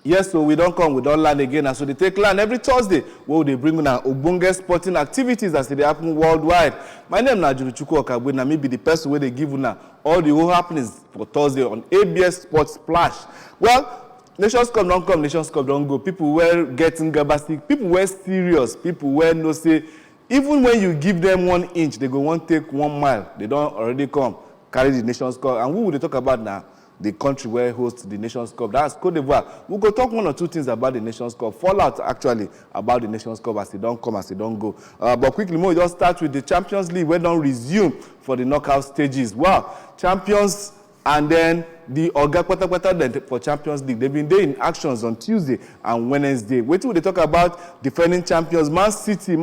Yes, so we don't come, we don't land again. And so they take land every Thursday where they bring on Ogbonge sporting activities as they happen worldwide. My name is Juruchuku Okagwe, and maybe the person where they give una all the whole happenings for Thursday on ABS Sports Splash. Well, Nations Cup don't come, Nations Cup don't go. People were getting gabastic, people were serious, people were no say, even when you give them 1 inch, they go want take 1 mile. They don't already come, carry the Nations Cup. And who will they talk about now? The country where hosts the Nations Cup. That's Cote d'Ivoire. We'll go talk 1 or 2 things about the Nations Cup. Fallout, actually, about the Nations Cup as they don't come, as they don't go. But quickly, we just start with the Champions League, where don't resume for the knockout stages. Wow. Champions and then the Oga Kwata for Champions League. They've been there in actions on Tuesday and Wednesday. Wait till they talk about defending champions, Man City.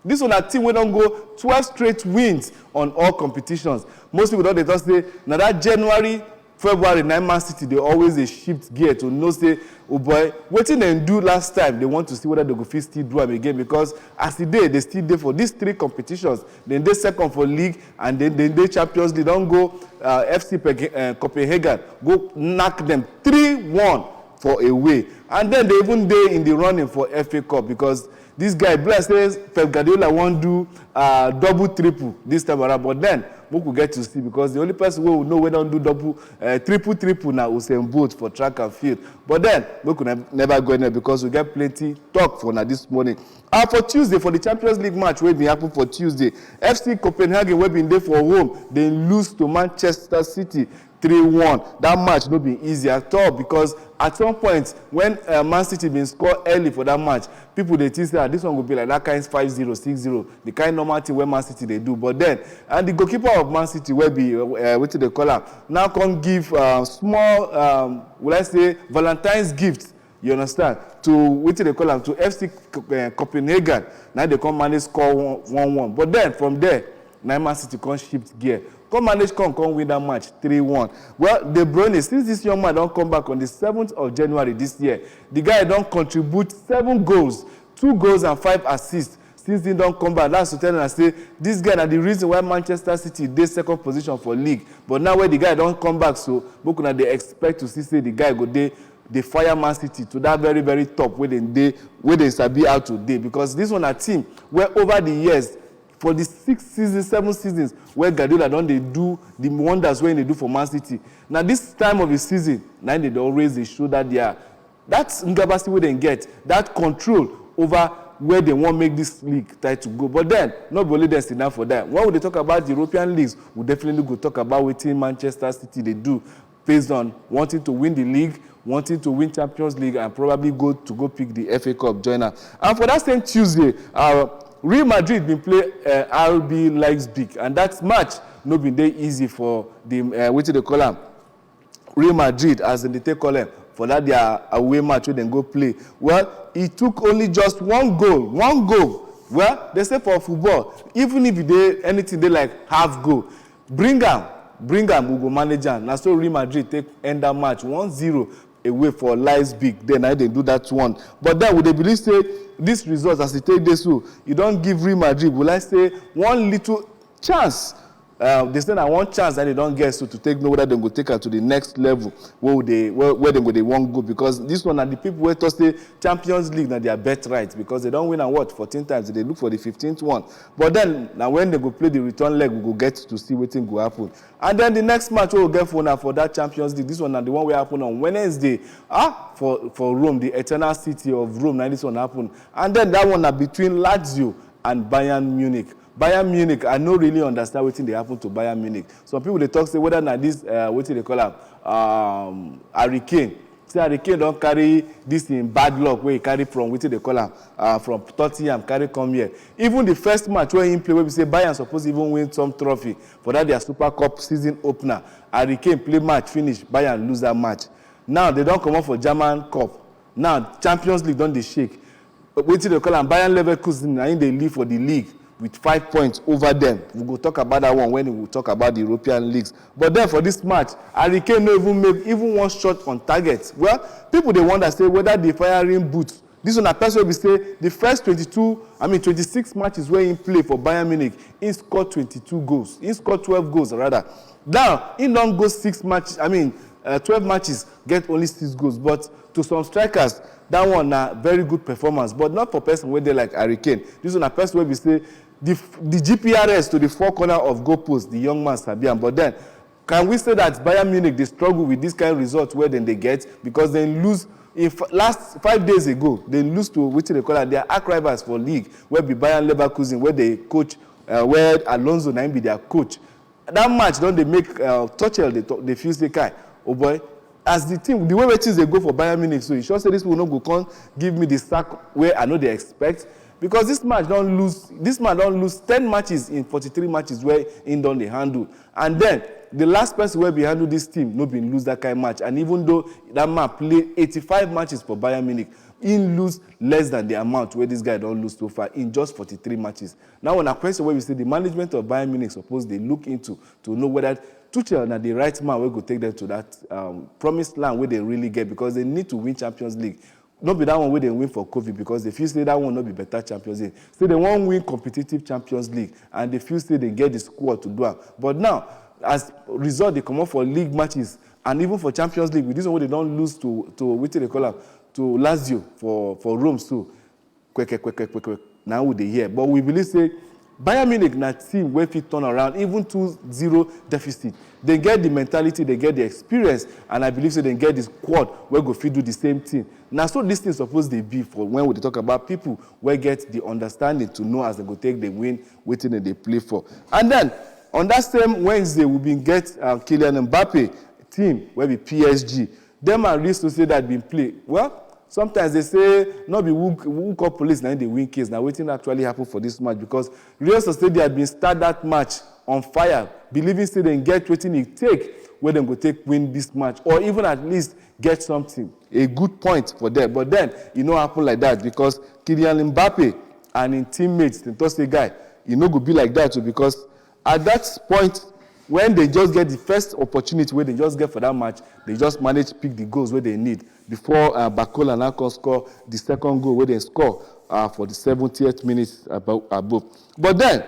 This one a team we don't go 12 straight wins on all competitions. Most people don't they just say now that January, February, 9 Man City, they always a shift gear to know say, oh boy, what did they do last time? They want to see whether they go still do them again because as the day they still there for these 3 competitions. Then they second for league and then they Champions League. Don't go FC Copenhagen, go knock them 3-1 for away. And then they even there in the running for FA Cup because this guy, bless says, Pep Guardiola won't do double, triple this time around. But then, we could get to see because the only person who will know when don't do double, triple now is Usain Bolt for track and field. But then, we could never go in there because we get plenty talk for now this morning. For Tuesday, for the Champions League match, where it happen for Tuesday, FC Copenhagen, where been there for home, they lose to Manchester City 3-1. That match not been easy at all because at some point when Man City been scored early for that match, people they think that this one will be like that kind 5-0, 6-0, the kind normal thing where Man City they do. But then, and the goalkeeper of Man City will be what they call him now can give small, will I say Valentine's gifts. You understand? To what they call them to FC Copenhagen. Now they come manage score 1-1. But then from there, now Man City can shift gear. Come manage, come win that match 3-1. Well, De Bruyne, since this young man don't come back on the 7th of January this year, the guy don't contribute 7 goals, 2 goals and 5 assists. Since he don't come back, that's to tell us say this guy is the reason why Manchester City they second position for league. But now where the guy don't come back, so they expect to see say the guy go there. They fire Man City to that very, very top where they sabi out today. Because this one a team where over the years, for the 6 seasons, 7 seasons, where Guardiola don't they do the wonders when they do for Man City. Now this time of the season, now they always show that they are that's Ngabasi where they get that control over where they want to make this league try to go. But then, nobody there's enough for that. When we talk about the European leagues, we definitely go talk about what Manchester City they do based on wanting to win the league, wanting to win Champions League, and probably go pick the FA Cup joiner. And for that same Tuesday, Real Madrid been play RB Leipzig, and that match no been very easy for the what do they call them? Real Madrid, as in they take call them for that their away match where they go play. Well, it took only just 1 goal. Well, they say for football, even if they anything they like half goal, bring them, we go manage them. Now so Real Madrid take end that match 1-0 away for Leipzig. Then I they do that one. But then would they believe say this result as they take this so you don't give Real Madrid, will I say one little chance? They say that 1 chance that they don't get so to take know whether they go take her to the next level where they won't go because this one are the people where to say Champions League now they are bet right because they don't win and what 14 times they look for the 15th one. But then now when they go play the return leg we go get to see what thing go happen. And then the next match we will get for now for that Champions League. This one are the one will happen on Wednesday. For Rome, the eternal city of Rome. Now this one happen. And then that one are between Lazio and Bayern Munich. Bayern Munich, I don't really understand what they happen to Bayern Munich. Some people they talk say whether now this what they call him Harry Kane. Say Harry Kane don't carry this in bad luck where he carry from what they call him from Tottenham carry come here. Even the first match where he play where we say Bayern supposed to even win some trophy for that their Super Cup season opener. Harry Kane play match finish Bayern lose that match. Now they don't come up for German Cup. Now Champions League don't they shake. What they call him Bayern Leverkusen now in they leave for the league with 5 points over them. We will talk about that one when we will talk about the European leagues. But then for this match, Harry Kane no even make even 1 shot on target. Well, people they wonder say whether the firing boots. This one a person will say the first 26 matches where he play for Bayern Munich, he scored 22 goals. He scored 12 goals rather. Now, he don't go 6 matches, 12 matches, get only 6 goals. But to some strikers, that one na very good performance. But not for person where they like Harry Kane. This one a person where we say the GPRS to the 4 corner of goal post, the young man Sabian. But then, can we say that Bayern Munich, they struggle with this kind of result where then they get? Because they lose, last 5 days ago, they lose to, which they call it, their arch rivals for league, where be Bayern Leverkusen, where they coach, where Alonso Naim be their coach. That match, don't they make Tuchel, they feel say, Kai, oh boy, as the team, the way things they go for Bayern Munich, so you sure say this will not go come give me the sack where I know they expect. Because this man don't lose 10 matches in 43 matches where he done the handle. And then the last person where we handle this team no been lose that kind of match. And even though that man played 85 matches for Bayern Munich, he lose less than the amount where this guy don't lose so far in just 43 matches. Now on a question where we say the management of Bayern Munich suppose they look into to know whether Tuchel na the right man will go take them to that promised land where they really get, because they need to win Champions League. Not be that one where they win for COVID, because they feel say that one not be better Champions League. So they won't win competitive Champions League, and they feel say they get the squad to do it. But now, as a result, they come up for league matches, and even for Champions League, with this one where they don't lose to what they call them, to Lazio for Rome. So, quick. Now they hear. But we believe say Bayern Munich na team where fit turn around, even 2-0 deficit. They get the mentality, they get the experience, and I believe so they get the squad where go fit do the same thing. Now, so this thing suppose they be for when we talk about people where get the understanding to know as they go take the win, waiting and they play for. And then on that same Wednesday, we been get Kylian Mbappe team where be PSG. Them are real to say that been play. Well, sometimes they say, not be who call police, now they win case. Now, waiting actually happen for this match, because Real Sociedad had been start that match on fire, believing say they get waiting it take where they go take win this match, or even at least get something, a good point for them. But then, it no happen like that, because Kylian Mbappe and his teammates, the Thursday guy, it no go be like that too, because at that point, when they just get the first opportunity where they just get for that match, they just manage to pick the goals where they need before Bakola now can score the second goal where they score for the 70th minute above. But then,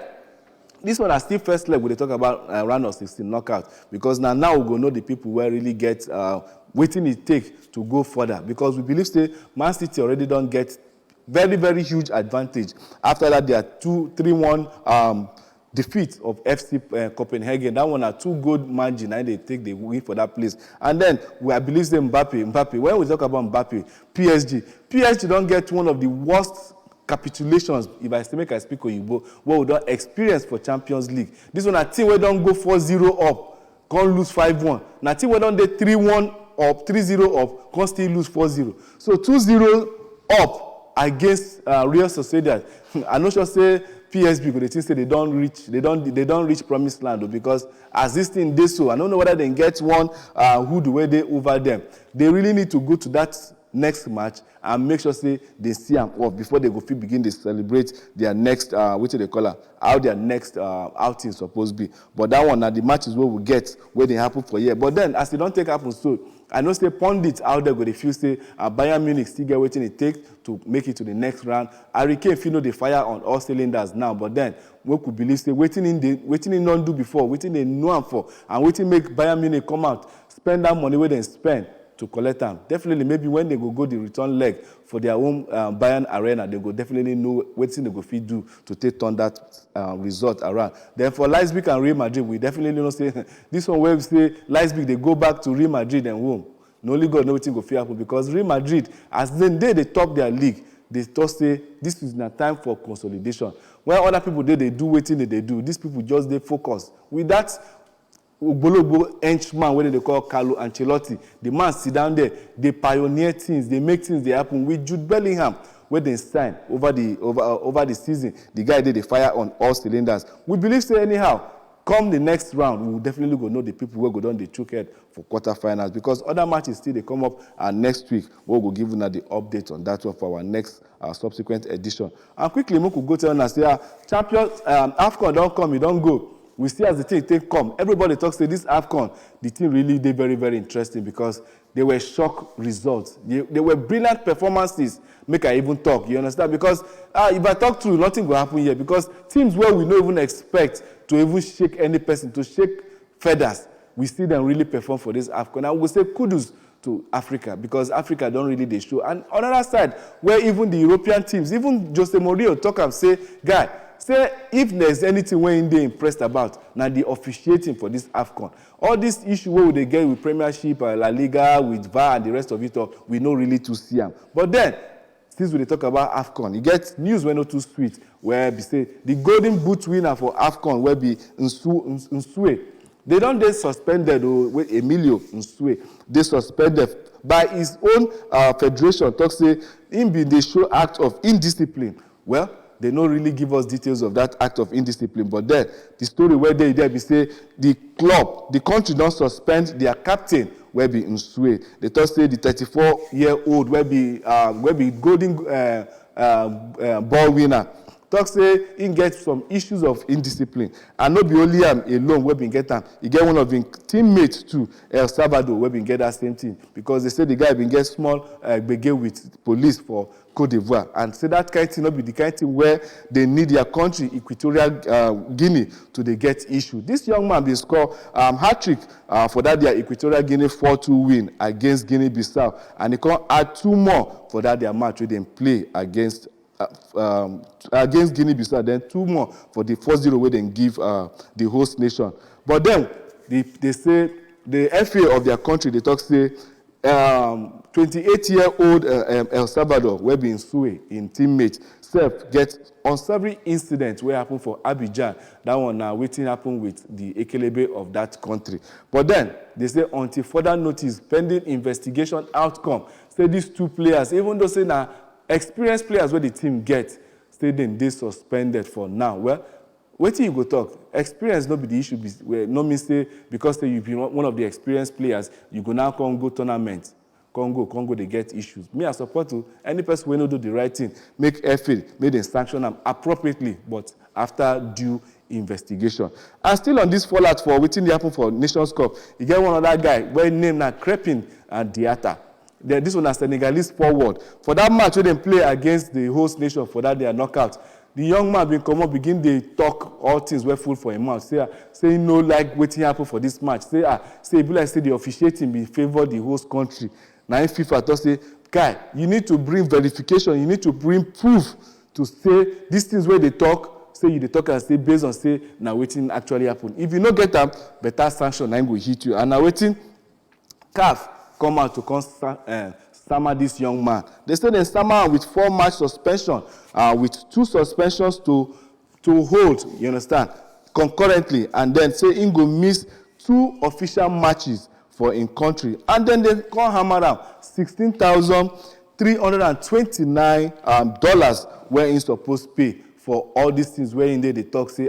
this one is still first leg when they talk about round of 16 knockout, because now we go know the people where really get waiting it take to go further, because we believe say Man City already don't get very, very huge advantage. After that, they are 2-3-1 defeat of FC Copenhagen. That one are 2 good margin, and they take the win for that place. And then I believe say Mbappe. When we talk about Mbappe, PSG don't get one of the worst capitulations, if I still make I speak Oyinbo, what we don't experience for Champions League. This one a team where don't go 4-0 up, can't lose 5-1. Now team where don't they 3-1 up, 3-0 up, can't still lose 4-0. So 2-0 up against Real Sociedad. I'm not sure say PSB, but they think say they don't reach promised land, because as this thing they so, I don't know whether they get one who the way they over them. They really need to go to that next match and make sure say they see them off before they go begin to celebrate their next what they call it, how their next outing supposed to be. But that one now the matches where we get where they happen for a year. But then as they don't take happen, so I know say pundits out there go they feel say Bayern Munich still get waiting it takes to make it to the next round. Harry Kane feel the fire on all cylinders now, but then we could believe say waiting in don't do before, waiting they know them for, and waiting make Bayern Munich come out, spend that money where they spend to collect them. Definitely, maybe when they go the return leg for their own Bayern Arena, they go definitely know what thing they go fit do to take on that result around. Then for Leipzig and Real Madrid, we definitely know say this one where we say Leipzig they go back to Real Madrid and home. No only God know what thing go fit happen, because Real Madrid, as then they top their league, they just say this is not time for consolidation. When other people they do waiting they do. These people just they focus with that. Ogbologbo henchman, what they call Carlo Ancelotti. The man sit down there, they pioneer things, they make things they happen. With Jude Bellingham, where they sign over the season, the guy did the fire on all cylinders. We believe say anyhow, come the next round, we will definitely go know the people who go down the choke head for quarterfinals, because other matches still they come up next week. We'll go give you the update on that one for our next subsequent edition. And quickly, we could go tell us say champions AFCON don't come, you don't go. We see as the thing take come. Everybody talks say this AFCON, the team really did very, very interesting, because they were shock results. They were brilliant performances. Make I even talk, you understand? Because if I talk through, nothing will happen here, because teams where we don't even expect to even shake any person, to shake feathers, we see them really perform for this AFCON. And we say kudos to Africa, because Africa don't really they show. And on the other side, where even the European teams, even Jose Mourinho talk and say, guy, say if there's anything where they impressed about, now the officiating for this AFCON. All this issue where they get with Premiership, La Liga, with VAR and the rest of it all, we know really to see them. But then, since we talk about AFCON, you get news when not too sweet, where we say the Golden Boot winner for AFCON will be Nsue. They don't get suspended, with Emilio Nsue. They suspended by his own federation. Talk say him be the show act of indiscipline. Well, they don't really give us details of that act of indiscipline. But then the story where they say the club, the country don't suspend their captain, where be Nsue. They talk say the 34-year-old where be golden ball winner. Talk say he get some issues of indiscipline, and not be only him alone where been get him. He get one of his teammates too, El Salvador, where been get that same thing, because they say the guy been get small begin with police for Cote d'Ivoire, and say that kind of thing not be the kind of thing where they need their country, Equatorial Guinea, to they get issue. This young man been score hat-trick for that their Equatorial Guinea 4-2 win against Guinea-Bissau, and he can add 2 more for that their match where they play against Guinea-Bissau, then 2 more for the 4-0 where they give the host nation. But then they say the FA of their country, they talk say 28-year-old El Salvador, where being Nsue in teammate, self get on several incidents where happen for Abidjan. That one now waiting happen with the Ekelebe of that country. But then they say until further notice, pending investigation outcome, say these 2 players, even though say now experienced players where the team get, stay then they suspended for now. Well, wait till you go talk. Experience not be the issue. No mean say because say you be one of the experienced players, you go now go tournament. Congo, they get issues. Me, I support to any person who do the right thing, make FA, make them sanction them appropriately, but after due investigation. And still on this fallout for waiting the happen for Nations Cup, you get one other guy, where name now Crepin and Diatta. This one is Senegalese forward. For that match where they play against the host nation, for that they are knockout, the young man begin they talk all things were full for him mouth. Say no like waiting happen for this match. Say be like say the officiating be favor the host country. Now in FIFA to say, guy, you need to bring verification, you need to bring proof to say these things where they talk, say you they talk and say based on say now waiting actually happen. If you not get them, better sanction now go hit you. And now waiting CAF come out to stammer this young man. They say they stammer with 4-match suspension, with 2 suspensions to hold, you understand, concurrently, and then say he go miss 2 official matches for in country. And then they come hammer down $16,329 where he supposed to pay for all these things where in there they talk say,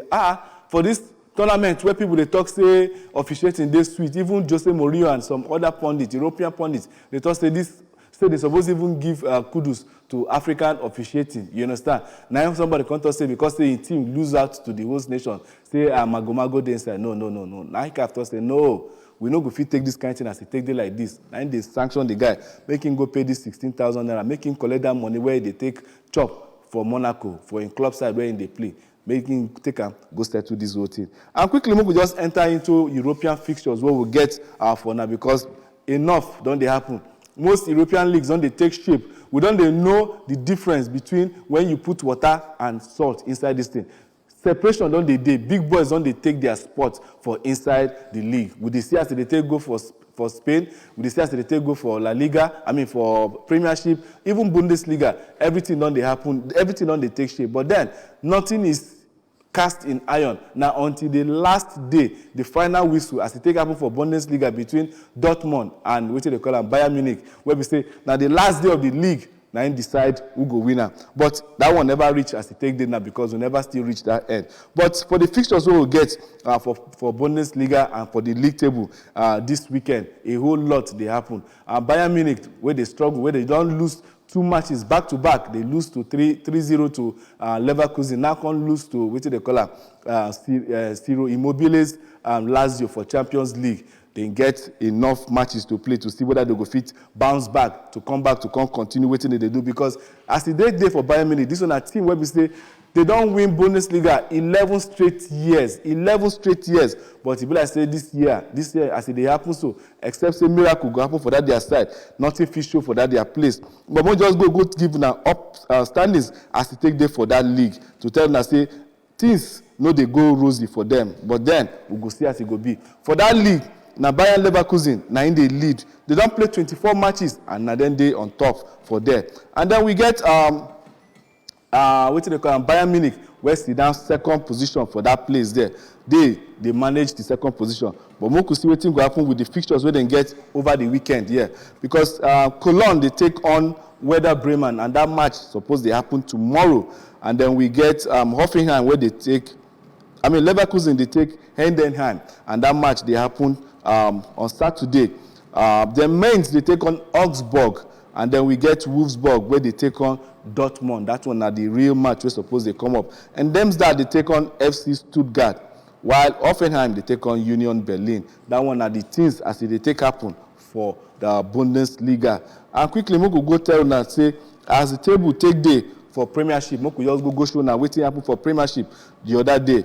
for this tournament where people they talk say officiating this sweet, even Jose Mourinho and some other pundits, European pundits, they talk say this, say they supposed to even give kudos to African officiating. You understand? Now somebody come to say because the team lose out to the host nation, say Magomago they say no. Now he have to say no. We no go fit take this kind of thing as he take it like this. Now they sanction the guy, make him go pay this 16,000 naira, make him collect that money where they take chop for Monaco, for in club side where they play. Make him take and go settle this whole thing. And quickly, we will just enter into European fixtures where we'll get for now because enough don't they happen. Most European leagues don't they take shape. We don't they know the difference between when you put water and salt inside this thing. Separation don't they do. Big boys don't they take their spot for inside the league. Would they see as they take go for Spain? Would they see as they take go for La Liga? For Premiership, even Bundesliga. Everything don't they happen. Everything don't they take shape. But then nothing is cast in iron. Now until the last day, the final whistle, as it take happen for Bundesliga between Dortmund and what they call them Bayern Munich, where we say now the last day of the league. Now in decide who go winner. But that one never reach as it take day now because we never still reach that end. But for the fixtures we will get for Bundesliga and for the league table this weekend, a whole lot they happen. Bayern Munich, where they struggle, where they don't lose 2 matches back to back, they lose to 3-0 to Leverkusen. Now can lose to what they call Ciro Immobile's Lazio for Champions League. They get enough matches to play to see whether they go fit bounce back to come continue waiting they do. Because as the day for Bayern Munich, this one a team where we say They don't win Bundesliga 11 straight years. 11 straight years. But if I say this year, as it happen so, except say miracle go happen for that their side, nothing fit show for that their place. But we just go give now up standings as it take day for that league to tell them say things no they go rosy for them. But then we go see as it go be. For that league, now Bayern Leverkusen, now in the lead. They don't play 24 matches and now then they on top for there. And then we get what do they call them? Bayern Munich, where they down second position for that place there. They manage the second position. But we could see what will happen with the fixtures where they get over the weekend, yeah. Because Cologne, they take on Werder Bremen, and that match supposed to happen tomorrow. And then we get Hoffenheim, where they take, Leverkusen, they take Heidenheim, and that match, they happen on Saturday. Then Mainz, they take on Augsburg. And then we get Wolfsburg, where they take on Dortmund. That one are the real match we're supposed to come up. And Darmstadt, they take on FC Stuttgart. While Hoffenheim, they take on Union Berlin. That one are the things as they take happen for the Bundesliga. And quickly, we could go tell now, say, as the table take day for Premiership, we could just go show now waiting happen for Premiership the other day.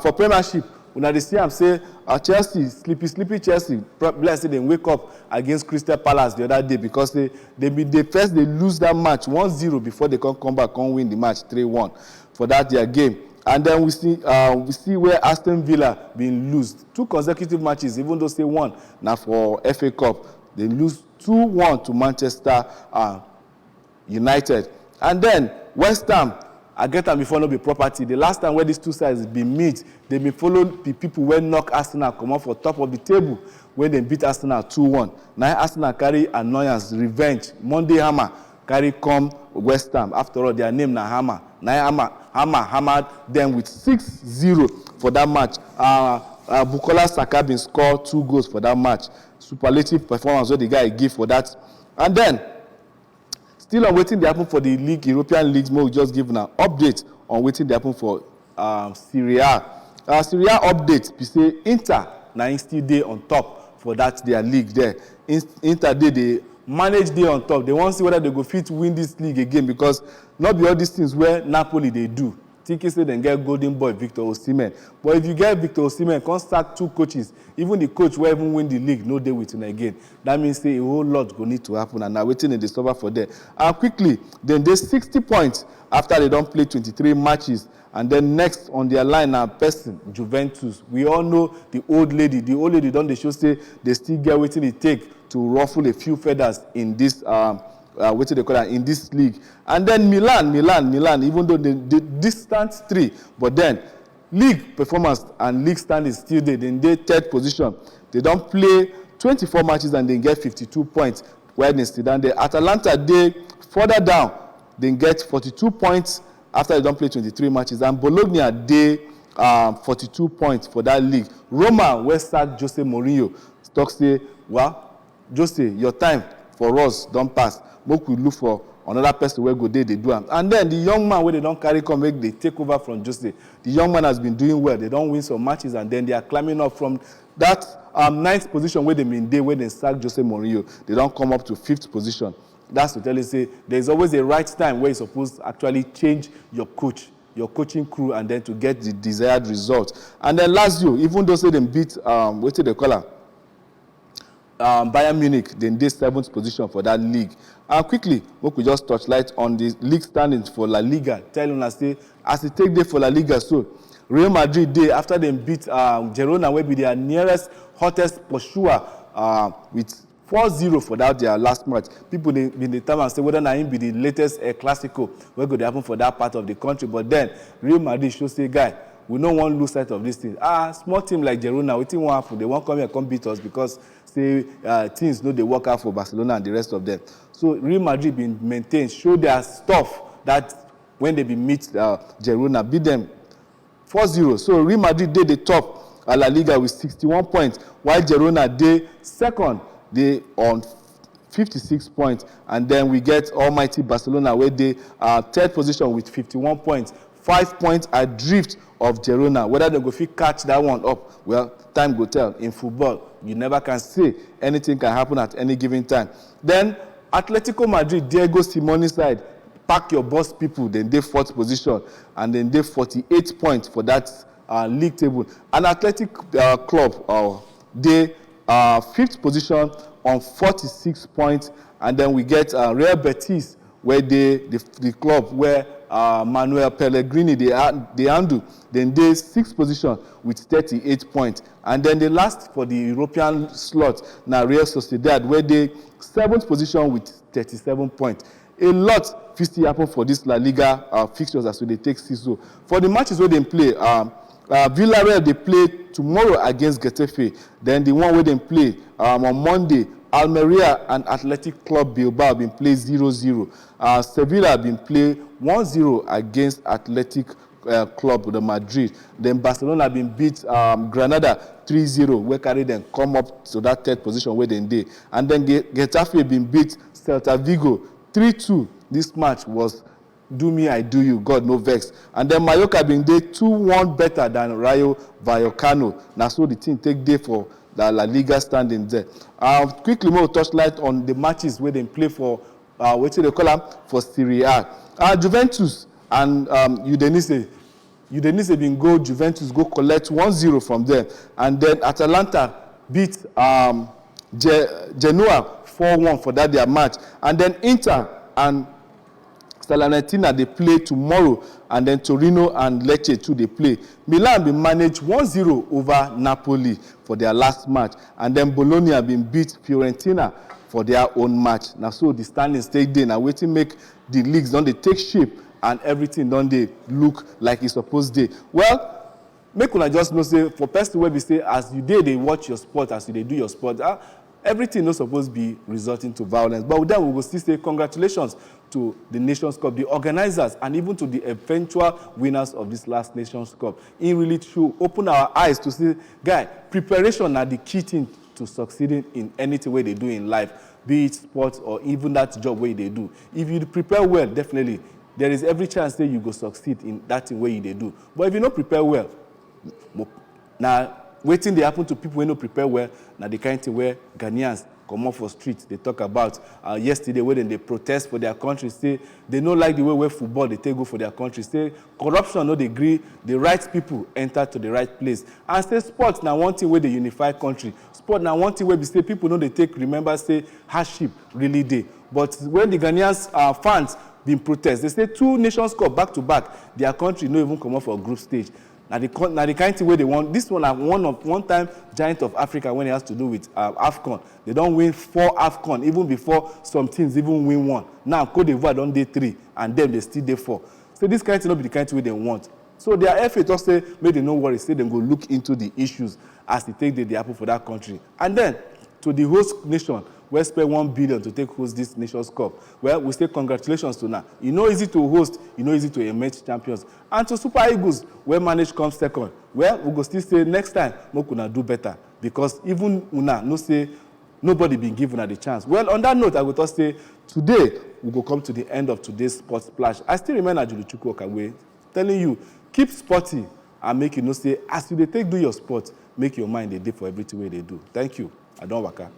For Premiership, when they see am say Chelsea, sleepy Chelsea, let's say they wake up against Crystal Palace the other day because they lose that match 1-0 before they can come back and win the match 3-1 for that their game. And then we see where Aston Villa been lose 2 consecutive matches, even though they won now for FA Cup. They lose 2-1 to Manchester United. And then West Ham, I get them before no be property. The last time where these two sides been meet, they been followed the people when knock Arsenal come out for top of the table when they beat Arsenal 2-1. Now Arsenal carry annoyance, revenge. Monday Hammer carry come West Ham. After all, their name na Hammer. Now Hammer hammered them with 6-0 for that match. Bukola Saka been scored 2 goals for that match. Superlative performance what the guy give for that. And then still on waiting they happen for the league, European leagues. We just give an update on waiting they happen for Serie A. Serie A update, we say Inter now still day on top for that their league there. Inter they manage day on top. They want to see whether they go fit win this league again because not be all these things where Napoli they do. Thinking say they get golden boy Victor Osimhen. But if you get Victor Osimhen, can't start 2 coaches. Even the coach will even win the league, no day with him again. That means say a whole lot go need to happen and now waiting in the summer for that. And quickly, then they 60 points after they don't play 23 matches. And then next on their line now, person Juventus. We all know the old lady. The old lady don't they show say they still get waiting it take to ruffle a few feathers in this what do they call that in this league. And then Milan, even though they distant 3, but then league performance and league standing still there. Then they 3rd position. They don't play 24 matches and they get 52 points. Where they still down there. Atalanta they further down. They get 42 points after they don't play 23 matches. And Bologna they 42 points for that league. Roma where start Jose Mourinho. Talk say, well, Jose, your time for us don't pass. We look for another person where go they do them. And then the young man where they don't carry come make they take over from Jose. The young man has been doing well. They don't win some matches and then they are climbing up from that 9th position where they mean day where they sack Jose Mourinho. They don't come up to 5th position. That's to tell you say there's always a right time where you're supposed to actually change your coach, your coaching crew, and then to get the desired result. And then Lazio, even though say they beat what do they call her? Bayern Munich, then they 7th position for that league. And quickly, we could just touch light on the league standings for La Liga. Telling us, say, as they take day for La Liga, so Real Madrid day after they beat Girona, will be their nearest, hottest pursuer with 4-0 for that their last match. People been the time and say whether na be the latest Clasico, what could happen for that part of the country. But then Real Madrid should say, guy, we don't want to lose sight of this thing. Small team like Girona, what thing won't happen? They won't come here and come beat us because say teams know they work out for Barcelona and the rest of them. So Real Madrid been maintained, show their stuff that when they be meet Girona, beat them 4-0. So Real Madrid did the top La Liga with 61 points, while Girona did 2nd, they on 56 points. And then we get almighty Barcelona where they are 3rd position with 51 points. 5 points adrift of Girona. Whether they go fit catch that one up, well, time go tell. In football, you never can say anything can happen at any given time. Then Atletico Madrid, Diego Simeone's side, Pack Your Bus people, then they 4th position, and then they 48 points for that league table. And Athletic Club, they 5th position on 46 points, and then we get Real Betis, where the club where Manuel Pellegrini they handle, then they 6th position with 38 points, and then the last for the European slot now Real Sociedad, where they 7th position with 37 points. A lot fit still happen for this La Liga fixtures as they take season. For the matches where they play, Villarreal they play tomorrow against Getafe. Then the one where they play on Monday, Almeria and Athletic Club Bilbao been play 0-0. Sevilla been play 1-0 against Athletic Club de Madrid. Then Barcelona been beat Granada 3-0, where carry them come up to that 3rd position where they did. And then Getafe been beat Celta Vigo 3-2. This match was do me, I do you, God no vex. And then Mallorca been day 2-1 better than Rayo Vallecano. Now so the team take day for the La Liga standing there. Quickly more touchlight on the matches where they play for what they call them for Serie A. Juventus and Udinese been go. Juventus go collect 1-0 from them, and then Atalanta beat Genoa 4-1 for that their match, and then Inter and Salernitana they play tomorrow, and then Torino and Lecce too they play. Milan been managed 1-0 over Napoli for their last match, and then Bologna been beat Fiorentina for their own match. Now so the standings take day. Now waiting make the leagues don't they take shape and everything don't they look like it's supposed to. Well, make una just know say for person where we say as you they watch your sport, as you do your sport, everything not supposed to be resulting to violence. But then we will still say congratulations to the Nations Cup, the organizers, and even to the eventual winners of this last Nations Cup. It really should open our eyes to see, guy, preparation are the key thing to succeeding in anything way they do in life, be it sports or even that job way they do. If you prepare well, definitely, there is every chance that you go succeed in that thing way they do. But if you don't prepare well, now waiting they happen to people who don't prepare well, now the kind of thing where Ghanaians come off for streets, they talk about yesterday when they protest for their country, say they don't like the way where football they take go for their country, say corruption no they agree, the right people enter to the right place. And say sports now one thing where they unify country. Sport now one thing where we say people know they take, remember say hardship really day. But when the Ghanaians fans been protest, they say 2 Nations Cup back to back, their country no even come off for group stage. Now the kind of way they want. This one one time giant of Africa when it has to do with AFCON. They don't win 4 AFCON even before some teams even win 1. Now Cote d'Ivoire don't day 3 and them they still day 4. So this kind of not be the kind of way they want. So their effort just say make they no worry, say they go look into the issues as they take the apple for that country. And then to the host nation, we spend 1 billion to take host this Nations Cup. Well, we say congratulations to now. You know easy to host, you know easy to emerge champions. And to Super Eagles, where manage comes second. Well, we go still say next time, we gonna do better. Because even una no say nobody been given the chance. Well, on that note, I will just say today we go come to the end of today's Sports Splash. I still remain Juruchukwu Okagwe telling you, keep sporty and make you know say as you take do your sport, make your mind a day for everything way they do. Thank you. I don't waka.